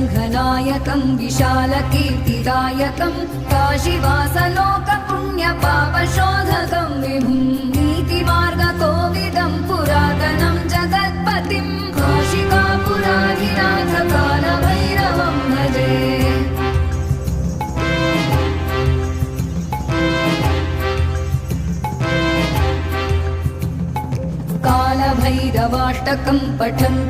शङ्खनायकं विशालकीर्तिदायकं काशीवासलोकपुण्यपापशोधकं विभुं नीतिमार्गकोविदं पुरातनं जगत्पतिं काशिकापुराधिनाथ कालभैरवं भजे। कालभैरवाष्टकं पठन्